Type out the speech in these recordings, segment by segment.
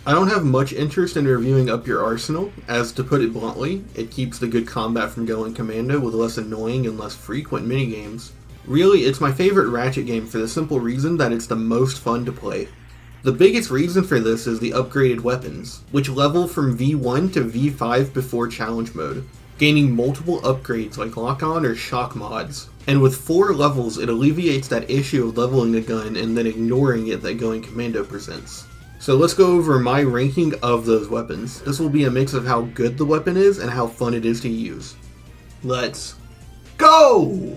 I don't have much interest in reviewing up your arsenal, as to put it bluntly, it keeps the good combat from going commando with less annoying and less frequent minigames. Really, it's my favorite Ratchet game for the simple reason that it's the most fun to play. The biggest reason for this is the upgraded weapons, which level from V1 to V5 before challenge mode, gaining multiple upgrades like lock-on or shock mods. And with 4 levels, it alleviates that issue of leveling a gun and then ignoring it that going commando presents. So let's go over my ranking of those weapons. This will be a mix of how good the weapon is and how fun it is to use. Let's go!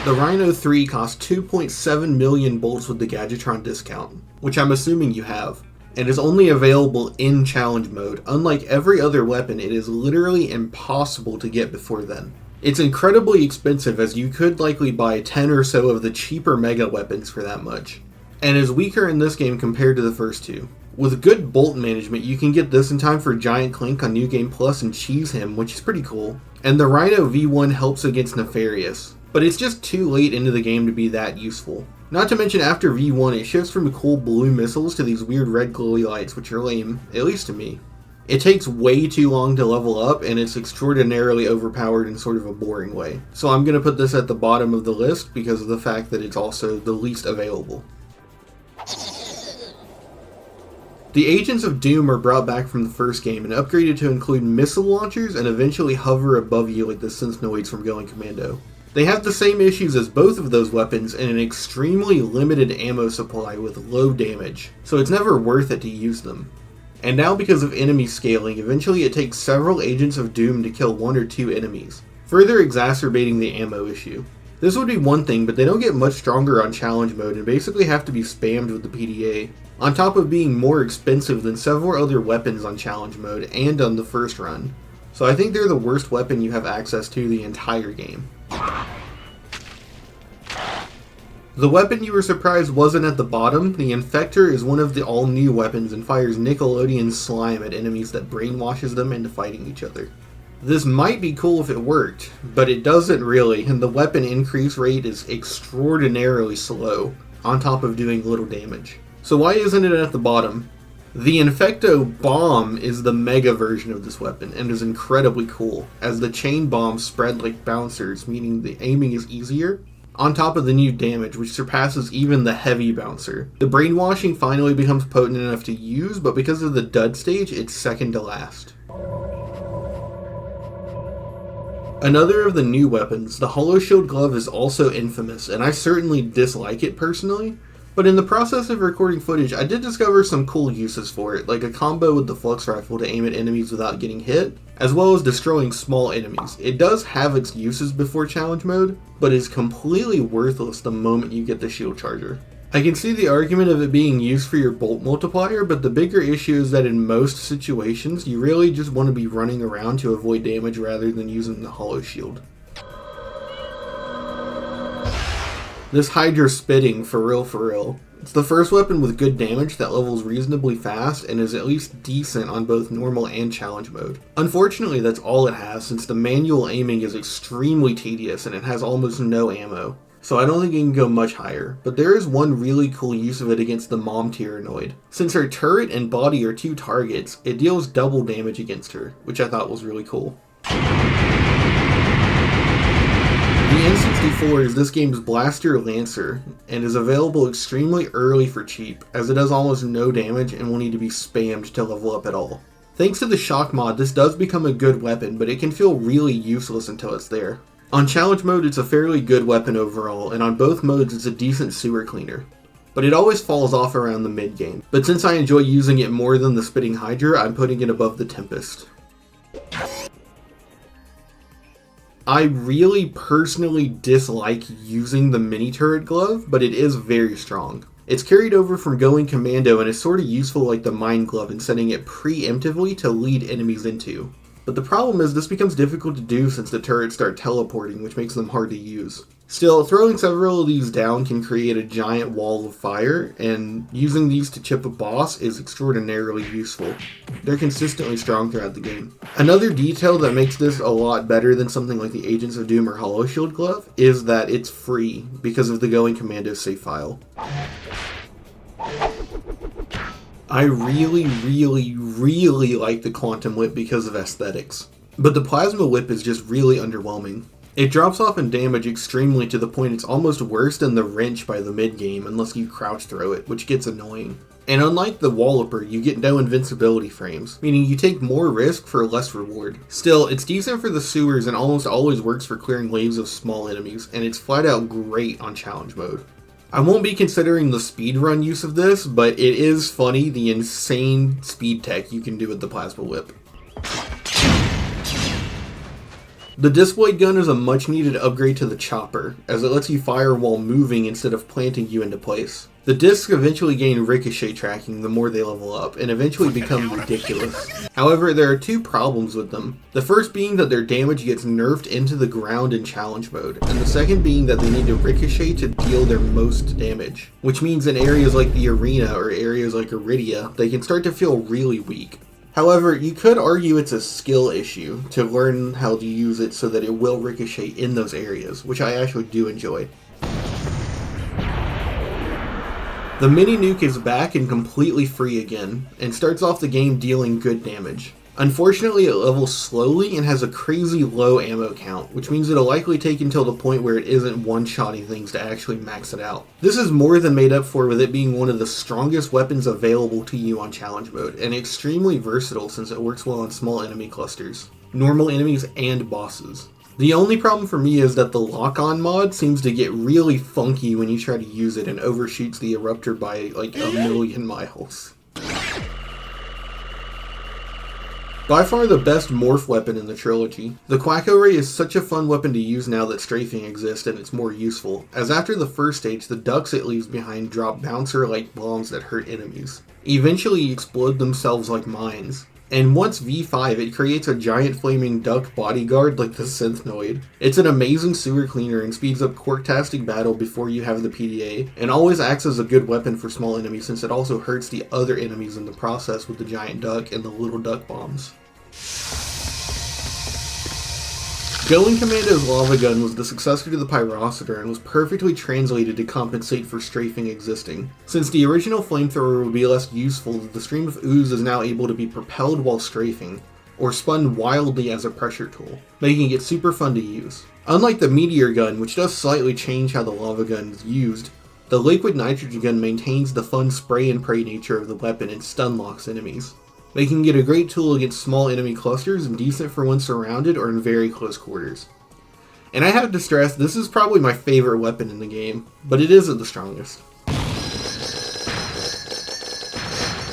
The Rhino 3 costs 2.7 million bolts with the Gadgetron discount, which I'm assuming you have, and is only available in challenge mode. Unlike every other weapon, it is literally impossible to get before then. It's incredibly expensive, as you could likely buy 10 or so of the cheaper mega weapons for that much, and is weaker in this game compared to the first two. With good bolt management, you can get this in time for Giant Clink on New Game Plus and cheese him, which is pretty cool. And the Rhino V1 helps against Nefarious, but it's just too late into the game to be that useful. Not to mention after V1 it shifts from the cool blue missiles to these weird red glowy lights, which are lame, at least to me. It takes way too long to level up, and it's extraordinarily overpowered in sort of a boring way. So I'm going to put this at the bottom of the list because of the fact that it's also the least available. The Agents of Doom are brought back from the first game and upgraded to include missile launchers and eventually hover above you like the Synthnoids from Going Commando. They have the same issues as both of those weapons and an extremely limited ammo supply with low damage, so it's never worth it to use them. And now because of enemy scaling, eventually it takes several Agents of Doom to kill 1 or 2 enemies, further exacerbating the ammo issue. This would be one thing, but they don't get much stronger on challenge mode and basically have to be spammed with the PDA, on top of being more expensive than several other weapons on challenge mode and on the first run. So I think they're the worst weapon you have access to the entire game. The weapon you were surprised wasn't at the bottom. The Infector is one of the all-new weapons and fires Nickelodeon slime at enemies that brainwashes them into fighting each other. This might be cool if it worked, but it doesn't really, and the weapon increase rate is extraordinarily slow, on top of doing little damage. So why isn't it at the bottom? The Infecto Bomb is the mega version of this weapon and is incredibly cool, as the chain bombs spread like bouncers, meaning the aiming is easier, on top of the new damage, which surpasses even the heavy bouncer. The brainwashing finally becomes potent enough to use, but because of the dud stage, it's second to last. Another of the new weapons, the Holoshield Glove, is also infamous, and I certainly dislike it personally, but in the process of recording footage, I did discover some cool uses for it, like a combo with the Flux Rifle to aim at enemies without getting hit, as well as destroying small enemies. It does have its uses before challenge mode, but is completely worthless the moment you get the shield charger. I can see the argument of it being used for your bolt multiplier, but the bigger issue is that in most situations, you really just want to be running around to avoid damage rather than using the Holoshield. This Hydra spitting, for real. It's the first weapon with good damage that levels reasonably fast and is at least decent on both normal and challenge mode. Unfortunately, that's all it has, since the manual aiming is extremely tedious and it has almost no ammo. So I don't think it can go much higher, but there is one really cool use of it against the Mom Tyhranoid. Since her turret and body are 2 targets, it deals double damage against her, which I thought was really cool. The N64 is this game's Blaster Lancer, and is available extremely early for cheap, as it does almost no damage and will need to be spammed to level up at all. Thanks to the shock mod, this does become a good weapon, but it can feel really useless until it's there. On challenge mode, it's a fairly good weapon overall, and on both modes it's a decent sewer cleaner. But it always falls off around the mid-game. But since I enjoy using it more than the Spitting Hydra, I'm putting it above the Tempest. I really personally dislike using the Miniturret Glove, but it is very strong. It's carried over from Going Commando and is sort of useful like the Mine Glove in setting it preemptively to lead enemies into. But the problem is this becomes difficult to do since the turrets start teleporting, which makes them hard to use. Still, throwing several of these down can create a giant wall of fire, and using these to chip a boss is extraordinarily useful. They're consistently strong throughout the game. Another detail that makes this a lot better than something like the Agents of Doom or Holoshield Glove is that it's free because of the Going Commando save file. I really like the Quantum Whip because of aesthetics. But the Plasma Whip is just really underwhelming. It drops off in damage extremely to the point it's almost worse than the Wrench by the mid-game unless you crouch throw it, which gets annoying. And unlike the Walloper, you get no invincibility frames, meaning you take more risk for less reward. Still, it's decent for the sewers and almost always works for clearing waves of small enemies, and it's flat out great on challenge mode. I won't be considering the speedrun use of this, but it is funny the insane speed tech you can do with the Plasma Whip. The Disc Blade Gun is a much needed upgrade to the Chopper, as it lets you fire while moving instead of planting you into place. The discs eventually gain ricochet tracking the more they level up, and eventually become ridiculous. However, there are two problems with them. The first being that their damage gets nerfed into the ground in challenge mode, and the second being that they need to ricochet to deal their most damage. Which means in areas like the arena or areas like Iridia, they can start to feel really weak. However, you could argue it's a skill issue to learn how to use it so that it will ricochet in those areas, which I actually do enjoy. The mini nuke is back and completely free again, and starts off the game dealing good damage. Unfortunately, it levels slowly and has a crazy low ammo count, which means it'll likely take until the point where it isn't one-shotting things to actually max it out. This is more than made up for with it being one of the strongest weapons available to you on challenge mode, and extremely versatile since it works well on small enemy clusters, normal enemies, and bosses. The only problem for me is that the lock-on mod seems to get really funky when you try to use it and overshoots the eruptor by like a million miles. By far the best morph weapon in the trilogy. The Qwack-O-Ray is such a fun weapon to use now that strafing exists and it's more useful, as after the first stage the ducks it leaves behind drop bouncer-like bombs that hurt enemies, eventually explode themselves like mines. And once V5, it creates a giant flaming duck bodyguard like the Synthnoid. It's an amazing sewer cleaner and speeds up Quarktastic battle before you have the PDA, and always acts as a good weapon for small enemies since it also hurts the other enemies in the process with the giant duck and the little duck bombs. Going Commando's Lava Gun was the successor to the Pyrocitor and was perfectly translated to compensate for strafing existing. Since the original flamethrower would be less useful, the stream of ooze is now able to be propelled while strafing, or spun wildly as a pressure tool, making it super fun to use. Unlike the Meteor Gun, which does slightly change how the Lava Gun is used, the Liquid Nitrogen Gun maintains the fun spray and pray nature of the weapon and stun locks enemies, making it a great tool against small enemy clusters and decent for when surrounded or in very close quarters. And I have to stress, this is probably my favorite weapon in the game, but it isn't the strongest.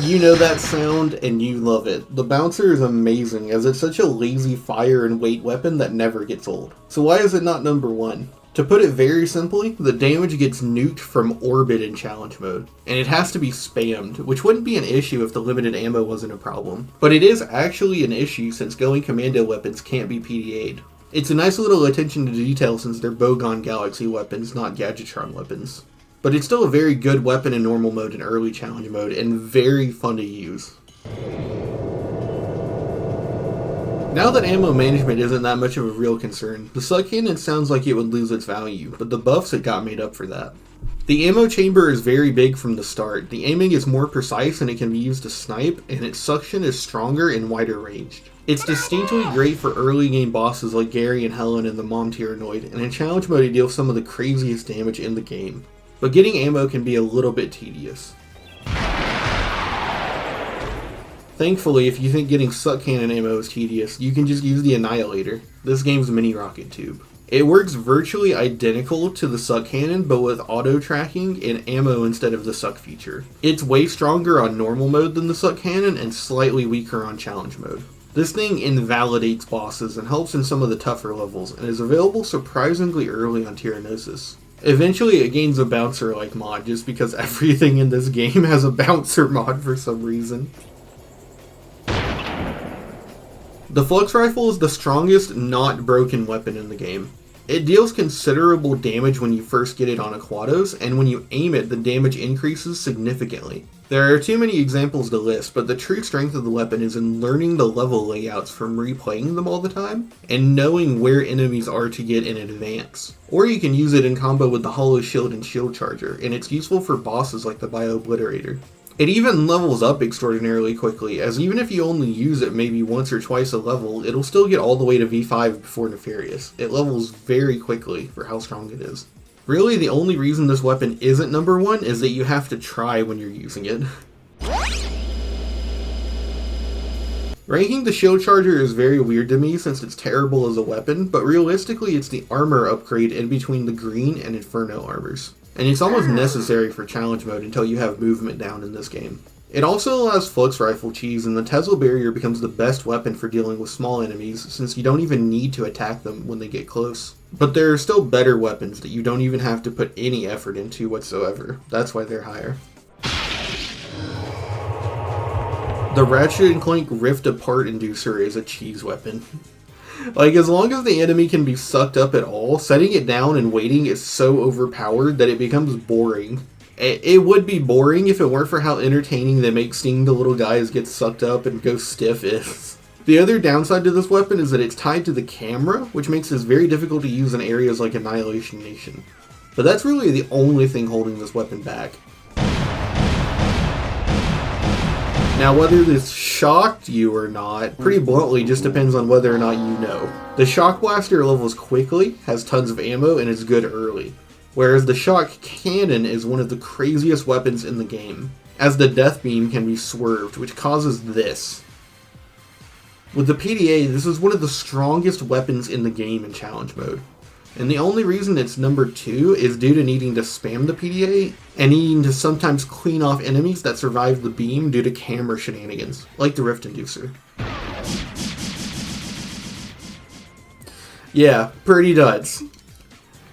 You know that sound and you love it. The Bouncer is amazing as it's such a lazy fire and weight weapon that never gets old. So why is it not number one? To put it very simply, the damage gets nuked from orbit in challenge mode, and it has to be spammed, which wouldn't be an issue if the limited ammo wasn't a problem. But it is actually an issue since Going Commando weapons can't be PDA'd. It's a nice little attention to detail since they're Bogon Galaxy weapons, not Gadgetron weapons. But it's still a very good weapon in normal mode and early challenge mode, and very fun to use. Now that ammo management isn't that much of a real concern, the Suck Cannon sounds like it would lose its value, but the buffs it got made up for that. The ammo chamber is very big from the start, the aiming is more precise and it can be used to snipe, and its suction is stronger and wider ranged. It's distinctly great for early game bosses like Gary and Helen and the Mom Tyhranoid, and in challenge mode it deals some of the craziest damage in the game. But getting ammo can be a little bit tedious. Thankfully, if you think getting Suck Cannon ammo is tedious, you can just use the Annihilator, this game's mini rocket tube. It works virtually identical to the Suck Cannon, but with auto tracking and ammo instead of the Suck feature. It's way stronger on normal mode than the Suck Cannon and slightly weaker on challenge mode. This thing invalidates bosses and helps in some of the tougher levels, and is available surprisingly early on Tyhranossis. Eventually it gains a bouncer-like mod just because everything in this game has a bouncer mod for some reason. The Flux Rifle is the strongest not broken weapon in the game. It deals considerable damage when you first get it on a Quados, and when you aim it, the damage increases significantly. There are too many examples to list, but the true strength of the weapon is in learning the level layouts from replaying them all the time, and knowing where enemies are to get in advance. Or you can use it in combo with the Holoshield and Shield Charger, and it's useful for bosses like the Bio-Obliterator. It even levels up extraordinarily quickly, as even if you only use it maybe once or twice a level, it'll still get all the way to V5 before Nefarious. It levels very quickly for how strong it is. Really, the only reason this weapon isn't number 1 is that you have to try when you're using it. Ranking the Shield Charger is very weird to me since it's terrible as a weapon, but realistically it's the armor upgrade in between the Green and Inferno armors. And it's almost necessary for challenge mode until you have movement down in this game. It also allows Flux Rifle cheese, and the Tesla Barrier becomes the best weapon for dealing with small enemies since you don't even need to attack them when they get close. But there are still better weapons that you don't even have to put any effort into whatsoever. That's why they're higher. The Ratchet Clank Rift Apart Inducer is a cheese weapon. Like, as long as the enemy can be sucked up at all, setting it down and waiting is so overpowered that it becomes boring. It would be boring if it weren't for how entertaining they make seeing the little guys get sucked up and go stiff is. The other downside to this weapon is that it's tied to the camera, which makes this very difficult to use in areas like Annihilation Nation. But that's really the only thing holding this weapon back. Now, whether this shocked you or not, pretty bluntly just depends on whether or not you know. The Shock Blaster levels quickly, has tons of ammo, and is good early. Whereas the Shock Cannon is one of the craziest weapons in the game, as the Death Beam can be swerved, which causes this. With the PDA, this is one of the strongest weapons in the game in challenge mode. And the only reason it's number 2 is due to needing to spam the PDA and needing to sometimes clean off enemies that survive the beam due to camera shenanigans, like the Rift Inducer. Yeah, pretty nuts.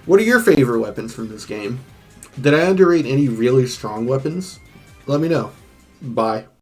What are your favorite weapons from this game? Did I underrate any really strong weapons? Let me know. Bye.